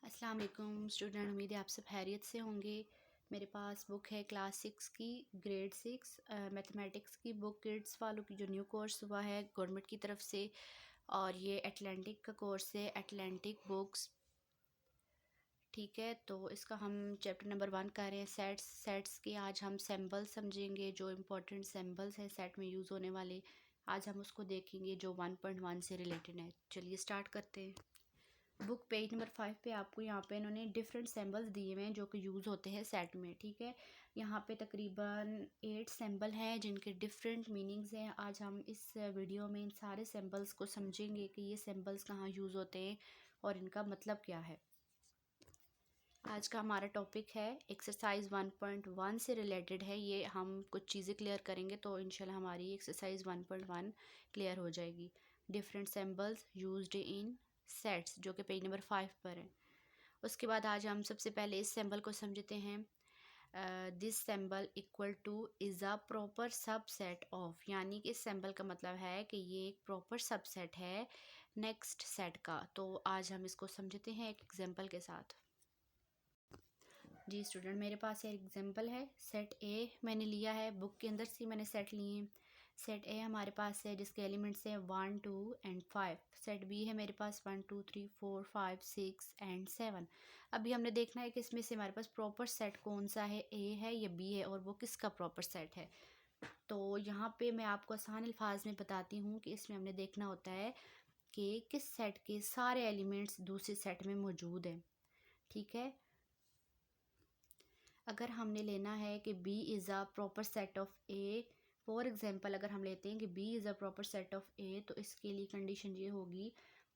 अस्सलाम वालेकुम स्टूडेंट, उम्मीद है आप सब खैरियत से होंगे। मेरे पास बुक है क्लास 6 की, ग्रेड 6 मैथमेटिक्स की बुक, किड्स वालों की जो न्यू कोर्स हुआ है गवर्नमेंट की तरफ से। और ये एटलांटिक का कोर्स है, एटलांटिक बुक्स। ठीक है, तो इसका हम चैप्टर नंबर 1 कर रहे हैं, सेट्स के। आज हम सिंबल्स समझेंगे, जो इम्पोर्टेंट सिंबल्स हैं सेट में यूज़ होने वाले। आज हम उसको देखेंगे जो 1.1 से रिलेटेड है। चलिए स्टार्ट करते हैं। बुक पेज नंबर 5 पे आपको यहाँ पे इन्होंने डिफरेंट सिंबल्स दिए हुए हैं जो कि यूज़ होते हैं सेट में। ठीक है, यहाँ पे तकरीबन 8 सिंबल हैं जिनके डिफरेंट मीनिंग्स हैं। आज हम इस वीडियो में इन सारे सिंबल्स को समझेंगे कि ये सिंबल्स कहाँ यूज़ होते हैं और इनका मतलब क्या है। आज का हमारा टॉपिक है एक्सरसाइज 1.1 से रिलेटेड है। ये हम कुछ चीज़ें क्लियर करेंगे तो इंशाल्लाह हमारी एक्सरसाइज 1.1 क्लियर हो जाएगी। Different symbols used in sets, जो कि पेज नंबर 5 पर है। उसके बाद आज हम सबसे पहले इस सिंबल को समझते हैं। This symbol equal two is a proper subset of, यानी कि इस सिंबल का मतलब है कि ये एक प्रॉपर सबसेट है नेक्स्ट सेट का। तो आज हम इसको समझते हैं एक एग्जांपल के साथ। जी स्टूडेंट, मेरे पास ये एग्जांपल है। सेट ए मैंने लिया है, बुक के अंदर से मैंने सेट लिए हैं। सेट ए हमारे पास है जिसके एलिमेंट्स हैं 1 2 एंड 5। सेट बी है मेरे पास 1 2 3 4 5 6 एंड 7। अभी हमने देखना है कि इसमें से हमारे पास प्रॉपर सेट कौन सा है, ए है या बी है, और वो किसका प्रॉपर सेट है। तो यहाँ पे मैं आपको आसान अल्फाज में बताती हूँ कि इसमें हमने देखना होता है कि किस सेट के सारे एलिमेंट्स दूसरे सेट में मौजूद हैं। ठीक है, अगर हमने लेना है कि B is a proper set of A, for example अगर हम लेते हैं कि B is a proper set of A, तो इसके लिए कंडीशन ये होगी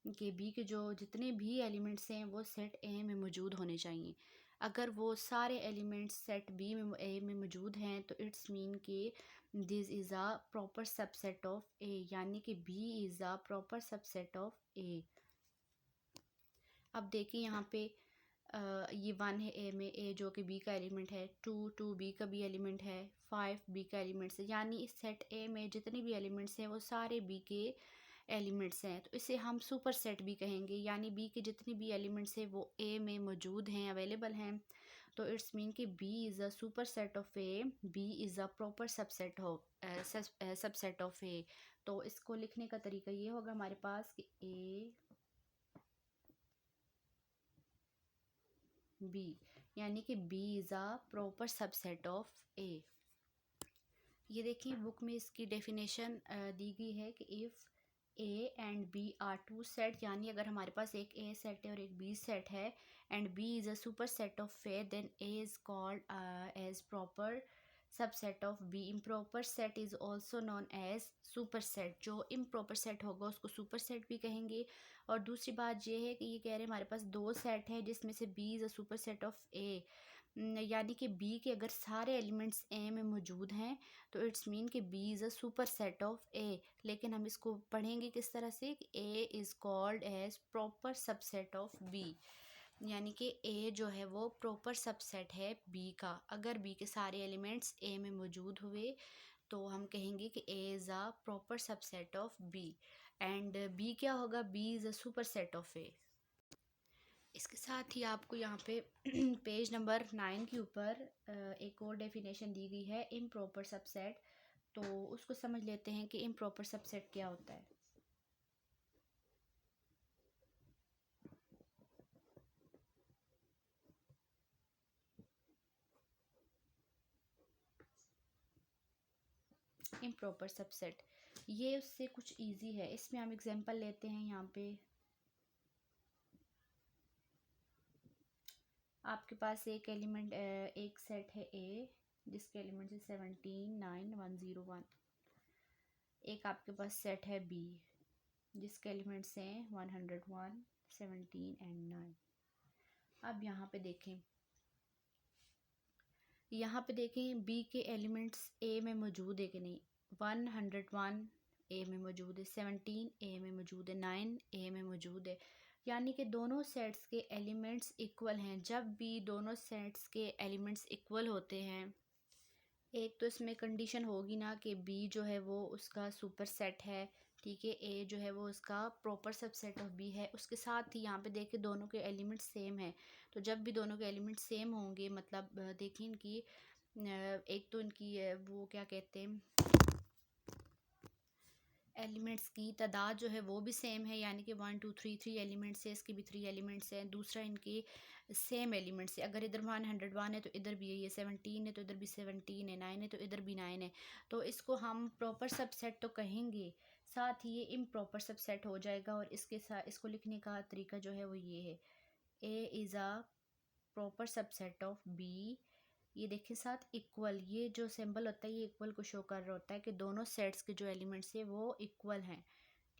कि B के जो जितने भी एलिमेंट्स हैं वो सेट A में मौजूद होने चाहिए। अगर वो सारे एलिमेंट्स सेट B में A में मौजूद हैं तो इट्स मीन कि this is a proper subset of A, यानी कि B is a proper subset of A। अब देखिए यहाँ पे ये 1 है ए में, ए जो कि बी का एलिमेंट है, 2 बी का भी एलिमेंट है, 5 बी का एलिमेंट्स है। यानी इस सेट ए में जितने भी एलिमेंट्स हैं वो सारे बी के एलिमेंट्स हैं। तो इसे हम सुपर सेट भी कहेंगे, यानी बी के जितने भी एलिमेंट्स हैं वो ए में मौजूद हैं, अवेलेबल हैं। तो इट्स मीन कि B is a superset of A, B is a proper subset of A. तो इसको लिखने का तरीका ये होगा हमारे पास कि ए बी, यानी कि B is a proper subset of A. ये देखिए बुक में इसकी डेफिनेशन दी गई है कि if A and B are two set, यानी अगर हमारे पास एक ए सेट है और एक बी सेट है and B is a superset of A, then A is called as proper subset of B. Improper set is also known as superset. जो improper set होगा उसको सुपर सेट भी कहेंगे। और दूसरी बात ये है कि ये कह रहे हैं हमारे पास दो सेट है जिसमें से B is a superset of A, यानी कि बी के अगर सारे एलिमेंट्स ए में मौजूद हैं तो इट्स मीन कि B is a superset of A. लेकिन हम इसको पढ़ेंगे किस तरह से, A is called as proper subset of B, यानी कि ए जो है वो प्रॉपर सबसेट है बी का। अगर बी के सारे एलिमेंट्स ए में मौजूद हुए तो हम कहेंगे कि A is a proper subset of B. And B क्या होगा, B is a superset of A. इसके साथ ही आपको यहाँ पे पेज नंबर 9 के ऊपर एक और डेफिनेशन दी गई है इम्प्रॉपर सबसेट। तो उसको समझ लेते हैं कि इम्प्रॉपर सबसेट क्या होता है। इम्प्रॉपर सबसेट ये उससे कुछ इजी है। इसमें हम एग्जांपल लेते हैं। यहाँ पे आपके पास एक एलिमेंट, एक सेट है ए जिसके एलिमेंट है 17 9 1 0 1। एक आपके पास सेट है बी जिसके एलिमेंट्स हैं 101 17 एंड 9। अब यहाँ पे देखें बी के एलिमेंट्स ए में मौजूद है कि नहीं। 101 ए में मौजूद है, 17 ए में मौजूद है, 9 ए में मौजूद है, यानी कि दोनों सेट्स के एलिमेंट्स इक्वल हैं। जब भी दोनों सेट्स के एलिमेंट्स इक्वल होते हैं, एक तो इसमें कंडीशन होगी ना कि बी जो है वो उसका सुपर सेट है, ठीक है, ए जो है वो उसका प्रॉपर सबसेट ऑफ बी है। उसके साथ ही यहाँ पे देखिए दोनों के एलिमेंट सेम है। तो जब भी दोनों के एलिमेंट सेम होंगे, मतलब देखिए इनकी एक तो इनकी वो क्या कहते हैं, एलिमेंट्स की तादाद जो है वो भी सेम है, यानी कि 1 2 3 एलिमेंट्स है, इसके भी 3 एलिमेंट्स हैं। दूसरा इनकी सेम एलिमेंट्स है, अगर इधर 101 है तो इधर भी है, ये 17 है तो इधर भी 17 है, 9 है तो इधर भी 9 है। तो इसको हम प्रॉपर सबसेट तो कहेंगे, साथ ही ये इम्प्रॉपर सबसेट हो जाएगा। और इसके साथ इसको लिखने का तरीका जो है वो ये है, A is a proper subset of B. ये देखिए साथ इक्वल, ये जो सिंबल होता है ये इक्वल को शो कर रहा होता है कि दोनों सेट्स के जो एलिमेंट्स है वो इक्वल हैं।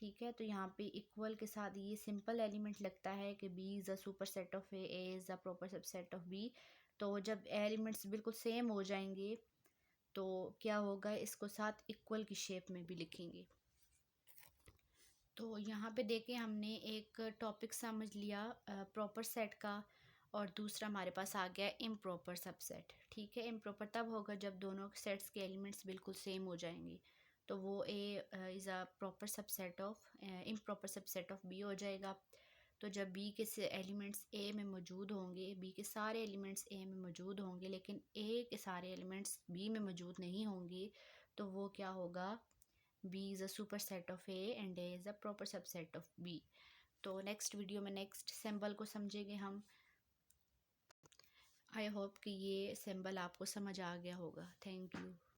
ठीक है, तो यहाँ पे इक्वल के साथ ये सिंपल एलिमेंट लगता है कि B is a superset of A is a proper subset of B. तो जब एलिमेंट्स बिल्कुल सेम हो जाएंगे तो क्या होगा, इसको साथ इक्वल की शेप में भी लिखेंगे। तो यहाँ पे देखें हमने एक टॉपिक समझ लिया प्रॉपर सेट का, और दूसरा हमारे पास आ गया इम्प्रॉपर सबसेट। ठीक है, इम्प्रॉपर तब होगा जब दोनों सेट्स के एलिमेंट्स बिल्कुल सेम हो जाएंगे, तो वो A is a proper subset of improper subset of B हो जाएगा। तो जब बी के एलिमेंट्स ए में मौजूद होंगे, बी के सारे एलिमेंट्स ए में मौजूद होंगे लेकिन ए के सारे एलिमेंट्स बी में मौजूद नहीं होंगे, तो वो क्या होगा, B is a superset of A and A is a proper subset of B। तो नेक्स्ट वीडियो में नेक्स्ट सिंबल को समझेंगे हम। आई होप कि ये सिंबल आपको समझ आ गया होगा। Thank you.